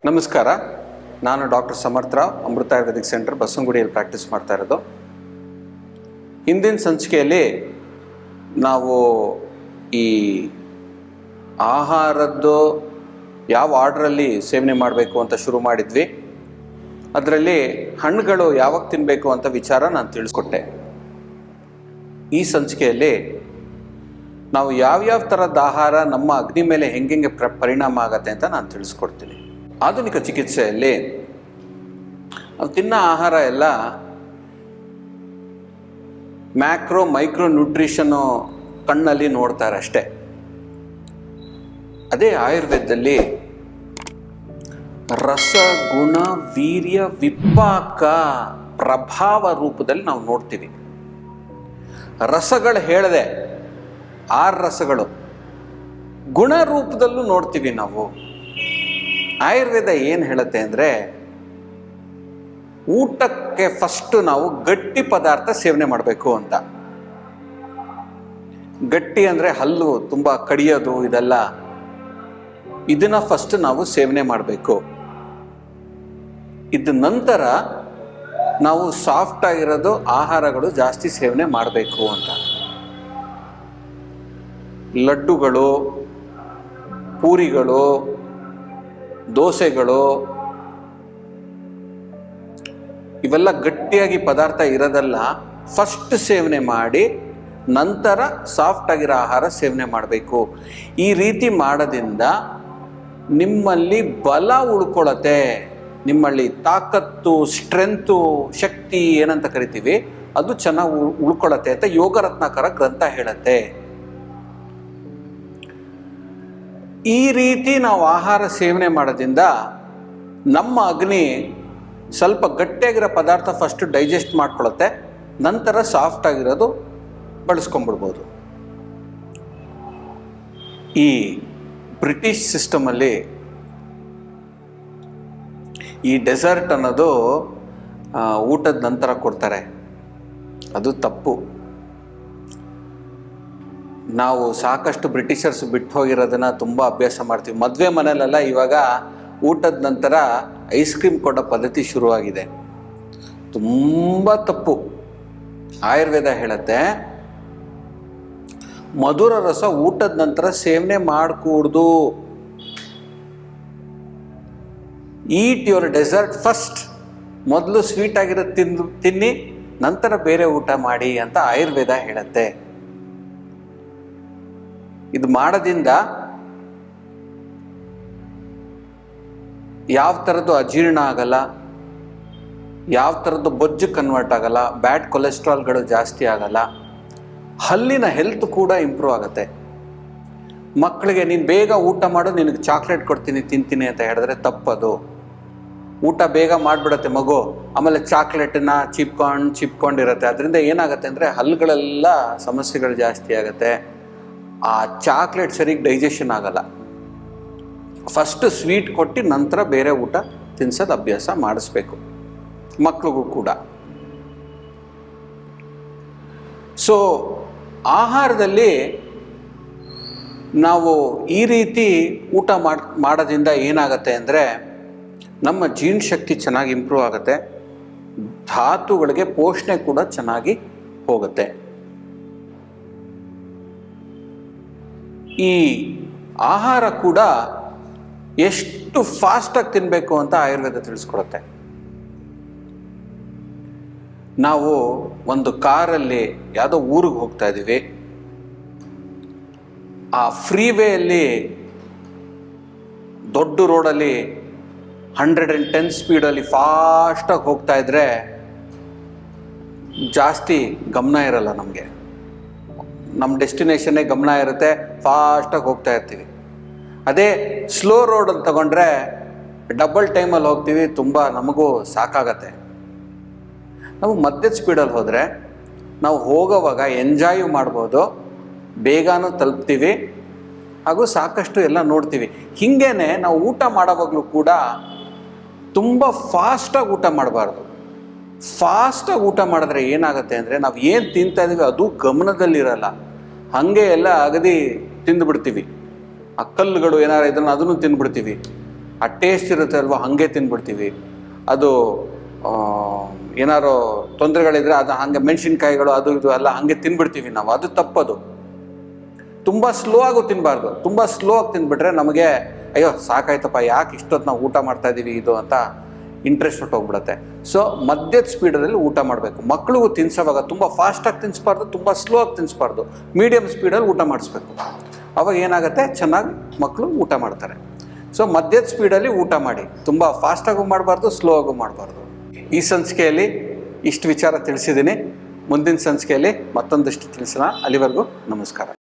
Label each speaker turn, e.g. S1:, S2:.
S1: ನಮಸ್ಕಾರ. ನಾನು ಡಾಕ್ಟರ್ ಸಮರ್ಥ ರಾವ್, ಅಮೃತ Ayurvedic centre, ಬಸವನಗುಡಿಯಲ್ಲಿ practice ಮಾಡ್ತಾ ಇರೋದು. ಹಿಂದಿನ ಸಂಚಿಕೆಯಲ್ಲಿ ನಾವು ಈ ಆಹಾರದ್ದು ಯಾವ ಆರ್ಡ್ರಲ್ಲಿ ಸೇವನೆ ಮಾಡಬೇಕು ಅಂತ ಶುರು ಮಾಡಿದ್ವಿ. ಅದರಲ್ಲಿ ಹಣ್ಣುಗಳು ಯಾವಾಗ ತಿನ್ನಬೇಕು ಅಂತ ವಿಚಾರ ನಾನು ತಿಳಿಸ್ಕೊಟ್ಟೆ. ಈ ಸಂಚಿಕೆಯಲ್ಲಿ ನಾವು ಯಾವ್ಯಾವ ಥರದ ಆಹಾರ ನಮ್ಮ ಅಗ್ನಿ ಮೇಲೆ ಹೆಂಗೆ ಪರಿಣಾಮ ಆಗತ್ತೆ ಅಂತ ನಾನು ತಿಳಿಸ್ಕೊಡ್ತೀನಿ. ಆಧುನಿಕ ಚಿಕಿತ್ಸೆಯಲ್ಲಿ ನಾವು ತಿನ್ನೋ ಆಹಾರ ಎಲ್ಲ ಮ್ಯಾಕ್ರೋ ಮೈಕ್ರೋ ನ್ಯೂಟ್ರಿಷನ್ನು ಕಣ್ಣಲ್ಲಿ ನೋಡ್ತಾರೆ ಅಷ್ಟೇ. ಅದೇ ಆಯುರ್ವೇದದಲ್ಲಿ ರಸ, ಗುಣ, ವೀರ್ಯ, ವಿಪಾಕ, ಪ್ರಭಾವ ರೂಪದಲ್ಲಿ ನಾವು ನೋಡ್ತೀವಿ. ರಸಗಳು ಹೇಳಿದೆ, 6 ರಸಗಳು. ಗುಣ ರೂಪದಲ್ಲೂ ನೋಡ್ತೀವಿ ನಾವು. ಆಯುರ್ವೇದ ಏನು ಹೇಳುತ್ತೆ ಅಂದರೆ, ಊಟಕ್ಕೆ ಫಸ್ಟು ನಾವು ಗಟ್ಟಿ ಪದಾರ್ಥ ಸೇವನೆ ಮಾಡಬೇಕು ಅಂತ. ಗಟ್ಟಿ ಅಂದರೆ ಹಲ್ಲು ತುಂಬ ಕಡಿಯೋದು, ಇದೆಲ್ಲ ಇದನ್ನ ಫಸ್ಟ್ ನಾವು ಸೇವನೆ ಮಾಡಬೇಕು. ಇದ ನಂತರ ನಾವು ಸಾಫ್ಟ್ ಆಗಿರೋದು ಆಹಾರಗಳು ಜಾಸ್ತಿ ಸೇವನೆ ಮಾಡಬೇಕು ಅಂತ. ಲಡ್ಡುಗಳು, ಪೂರಿಗಳು, ದೋಸೆಗಳು, ಇವೆಲ್ಲ ಗಟ್ಟಿಯಾಗಿ ಪದಾರ್ಥ ಇರೋದಲ್ಲ ಫಸ್ಟ್ ಸೇವನೆ ಮಾಡಿ ನಂತರ ಸಾಫ್ಟ್ ಆಗಿರೋ ಆಹಾರ ಸೇವನೆ ಮಾಡಬೇಕು. ಈ ರೀತಿ ಮಾಡೋದ್ರಿಂದ ನಿಮ್ಮಲ್ಲಿ ಬಲ ಉಳ್ಕೊಳ್ಳುತ್ತೆ, ನಿಮ್ಮಲ್ಲಿ ತಾಕತ್ತು, ಸ್ಟ್ರೆಂತು, ಶಕ್ತಿ ಏನಂತ ಕರಿತೀವಿ ಅದು ಚೆನ್ನಾಗಿ ಉಳ್ಕೊಳ್ಳುತ್ತೆ ಅಂತ ಯೋಗ ರತ್ನಾಕರ ಗ್ರಂಥ ಹೇಳುತ್ತೆ. ಈ ರೀತಿ ನಾವು ಆಹಾರ ಸೇವನೆ ಮಾಡೋದ್ರಿಂದ ನಮ್ಮ ಅಗ್ನಿ ಸ್ವಲ್ಪ ಗಟ್ಟಿಯಾಗಿರೋ ಪದಾರ್ಥ ಫಸ್ಟ್ ಡೈಜೆಸ್ಟ್ ಮಾಡ್ಕೊಳ್ಳುತ್ತೆ, ನಂತರ ಸಾಫ್ಟ್ ಆಗಿರೋದು ಬಳಸ್ಕೊಂಡ್ಬಿಡ್ಬೋದು. ಈ ಬ್ರಿಟಿಷ್ ಸಿಸ್ಟಮಲ್ಲಿ ಈ ಡೆಸರ್ಟ್ ಅನ್ನೋದು ಊಟದ ನಂತರ ಕೊಡ್ತಾರೆ. ಅದು ತಪ್ಪು. ನಾವು ಸಾಕಷ್ಟು ಬ್ರಿಟಿಷರ್ಸ್ ಬಿಟ್ಟು ಹೋಗಿರೋದನ್ನ ತುಂಬ ಅಭ್ಯಾಸ ಮಾಡ್ತೀವಿ. ಮದುವೆ ಮನೆಯಲ್ಲೆಲ್ಲ ಇವಾಗ ಊಟದ ನಂತರ ಐಸ್ ಕ್ರೀಮ್ ಕೊಡೋ ಪದ್ಧತಿ ಶುರುವಾಗಿದೆ. ತುಂಬ ತಪ್ಪು. ಆಯುರ್ವೇದ ಹೇಳುತ್ತೆ, ಮಧುರ ರಸ ಊಟದ ನಂತರ ಸೇವನೆ ಮಾಡಕೂಡ್ದು. ಈಟ್ ಯುವರ್ ಡೆಸರ್ಟ್ ಫಸ್ಟ್. ಮೊದಲು ಸ್ವೀಟ್ ಆಗಿರೋದು ತಿನ್ನಿ, ನಂತರ ಬೇರೆ ಊಟ ಮಾಡಿ ಅಂತ ಆಯುರ್ವೇದ ಹೇಳುತ್ತೆ. ಇದು ಮಾಡೋದ್ರಿಂದ ಯಾವ ಥರದ್ದು ಅಜೀರ್ಣ ಆಗಲ್ಲ, ಯಾವ ಥರದ್ದು ಬೊಜ್ಜು ಕನ್ವರ್ಟ್ ಆಗಲ್ಲ, ಬ್ಯಾಡ್ ಕೊಲೆಸ್ಟ್ರಾಲ್ಗಳು ಜಾಸ್ತಿ ಆಗಲ್ಲ, ಹಲ್ಲಿನ ಹೆಲ್ತ್ ಕೂಡ ಇಂಪ್ರೂವ್ ಆಗುತ್ತೆ. ಮಕ್ಕಳಿಗೆ ನೀನು ಬೇಗ ಊಟ ಮಾಡು, ನಿನಗೆ ಚಾಕ್ಲೇಟ್ ಕೊಡ್ತೀನಿ ತಿಂತೀನಿ ಅಂತ ಹೇಳಿದ್ರೆ ತಪ್ಪದು. ಊಟ ಬೇಗ ಮಾಡಿಬಿಡುತ್ತೆ ಮಗು, ಆಮೇಲೆ ಚಾಕ್ಲೇಟನ್ನ ಚಿಪ್ಕೊಂಡಿರುತ್ತೆ. ಅದರಿಂದ ಏನಾಗುತ್ತೆ ಅಂದರೆ ಹಲ್ಲುಗಳೆಲ್ಲ ಸಮಸ್ಯೆಗಳು ಜಾಸ್ತಿ ಆಗುತ್ತೆ. ಆ ಚಾಕ್ಲೇಟ್ ಸರಿಗೆ ಡೈಜೆಷನ್ ಆಗಲ್ಲ. ಫಸ್ಟ್ ಸ್ವೀಟ್ ಕೊಟ್ಟು ನಂತರ ಬೇರೆ ಊಟ ತಿನ್ಸೋದು ಅಭ್ಯಾಸ ಮಾಡಿಸ್ಬೇಕು ಮಕ್ಳಿಗೂ ಕೂಡ. ಸೊ ಆಹಾರದಲ್ಲಿ ನಾವು ಈ ರೀತಿ ಊಟ ಮಾಡೋದ್ರಿಂದ ಏನಾಗುತ್ತೆ ಅಂದರೆ ನಮ್ಮ ಜೀರ್ಣಶಕ್ತಿ ಚೆನ್ನಾಗಿ ಇಂಪ್ರೂವ್ ಆಗುತ್ತೆ, ಧಾತುಗಳಿಗೆ ಪೋಷಣೆ ಕೂಡ ಚೆನ್ನಾಗಿ ಹೋಗುತ್ತೆ. ಈ ಆಹಾರ ಕೂಡ ಎಷ್ಟು ಫಾಸ್ಟಾಗಿ ತಿನ್ನಬೇಕು ಅಂತ ಆಯುರ್ವೇದ ತಿಳಿಸ್ಕೊಡುತ್ತೆ. ನಾವು ಒಂದು ಕಾರಲ್ಲಿ ಯಾವುದೋ ಊರಿಗೆ ಹೋಗ್ತಾ ಇದ್ದೀವಿ. ಆ ಫ್ರೀವೇಯಲ್ಲಿ ದೊಡ್ಡ ರೋಡಲ್ಲಿ 110 ಸ್ಪೀಡಲ್ಲಿ ಫಾಸ್ಟಾಗಿ ಹೋಗ್ತಾ ಇದ್ರೆ ಜಾಸ್ತಿ ಗಮನ ಇರಲ್ಲ ನಮಗೆ. ನಮ್ಮ ಡೆಸ್ಟಿನೇಷನ್ನೇ ಗಮನ ಇರುತ್ತೆ, ಫಾಸ್ಟಾಗಿ ಹೋಗ್ತಾ ಇರ್ತೀವಿ. ಅದೇ ಸ್ಲೋ ರೋಡ್ ಅಂತ ತಗೊಂಡ್ರೆ ಡಬಲ್ ಟೈಮಲ್ಲಿ ಹೋಗ್ತೀವಿ, ತುಂಬ ನಮಗೂ ಸಾಕಾಗತ್ತೆ. ನಾವು ಮಧ್ಯದ ಸ್ಪೀಡಲ್ಲಿ ಹೋದರೆ ನಾವು ಹೋಗೋವಾಗ ಎಂಜಾಯ್ ಮಾಡ್ಬೋದು, ಬೇಗನೂ ತಲುಪ್ತೀವಿ, ಹಾಗೂ ಸಾಕಷ್ಟು ಎಲ್ಲ ನೋಡ್ತೀವಿ. ಹೀಗೇನೆ ನಾವು ಊಟ ಮಾಡೋವಾಗಲೂ ಕೂಡ ತುಂಬ ಫಾಸ್ಟಾಗಿ ಊಟ ಮಾಡಬಾರ್ದು. ಫಾಸ್ಟಾಗಿ ಊಟ ಮಾಡಿದ್ರೆ ಏನಾಗುತ್ತೆ ಅಂದರೆ ನಾವು ಏನು ತಿಂತಾ ಇದ್ದೀವಿ ಅದು ಗಮನದಲ್ಲಿರಲ್ಲ, ಹಾಗೆ ಎಲ್ಲ ಅಗದಿ ತಿಂದುಬಿಡ್ತೀವಿ. ಆ ಕಲ್ಲುಗಳು ಏನಾರು ಇದನ್ನು ಅದನ್ನು ತಿಂದುಬಿಡ್ತೀವಿ. ಆ ಟೇಸ್ಟ್ ಇರುತ್ತೆ ಅಲ್ವ, ಹಾಗೆ ತಿಂದ್ಬಿಡ್ತೀವಿ. ಅದು ಏನಾರು ತೊಂದರೆಗಳಿದ್ರೆ ಅದು ಹಾಗೆ ಮೆಣಸಿನ್ಕಾಯಿಗಳು ಅದು ಇದು ಎಲ್ಲ ಹಾಗೆ ತಿಂದ್ಬಿಡ್ತೀವಿ ನಾವು. ಅದು ತಪ್ಪದು. ತುಂಬ ಸ್ಲೋ ಆಗು ತಿನ್ನಬಾರ್ದು. ತುಂಬ ಸ್ಲೋ ಆಗಿ ತಿಂದ್ಬಿಟ್ರೆ ನಮಗೆ ಅಯ್ಯೋ ಸಾಕಾಯ್ತಪ್ಪ, ಯಾಕೆ ಇಷ್ಟೊತ್ತು ನಾವು ಊಟ ಮಾಡ್ತಾ ಇದ್ದೀವಿ ಇದು ಅಂತ ಇಂಟ್ರೆಸ್ಟ್ ಹೊಟ್ಟೋಗ್ಬಿಡುತ್ತೆ. ಸೊ ಮಧ್ಯದ ಸ್ಪೀಡಲ್ಲಿ ಊಟ ಮಾಡಬೇಕು. ಮಕ್ಳಿಗೂ ತಿನ್ಸೋವಾಗ ತುಂಬ ಫಾಸ್ಟಾಗಿ ತಿನ್ನಿಸ್ಬಾರ್ದು, ತುಂಬ ಸ್ಲೋ ಆಗಿ ತಿನ್ನಿಸ್ಬಾರ್ದು, ಮೀಡಿಯಮ್ ಸ್ಪೀಡಲ್ಲಿ ಊಟ ಮಾಡಿಸ್ಬೇಕು. ಅವಾಗ ಏನಾಗುತ್ತೆ, ಚೆನ್ನಾಗಿ ಮಕ್ಕಳು ಊಟ ಮಾಡ್ತಾರೆ. ಸೊ ಮಧ್ಯದ ಸ್ಪೀಡಲ್ಲಿ ಊಟ ಮಾಡಿ, ತುಂಬ ಫಾಸ್ಟಾಗೂ ಮಾಡಬಾರ್ದು, ಸ್ಲೋ ಆಗು ಮಾಡಬಾರ್ದು. ಈ ಸಂಚಿಕೆಯಲ್ಲಿ ಇಷ್ಟು ವಿಚಾರ ತಿಳಿಸಿದ್ದೀನಿ. ಮುಂದಿನ ಸಂಚಿಕೆಯಲ್ಲಿ ಮತ್ತೊಂದಿಷ್ಟು ತಿಳಿಸೋಣ. ಅಲ್ಲಿವರೆಗೂ ನಮಸ್ಕಾರ.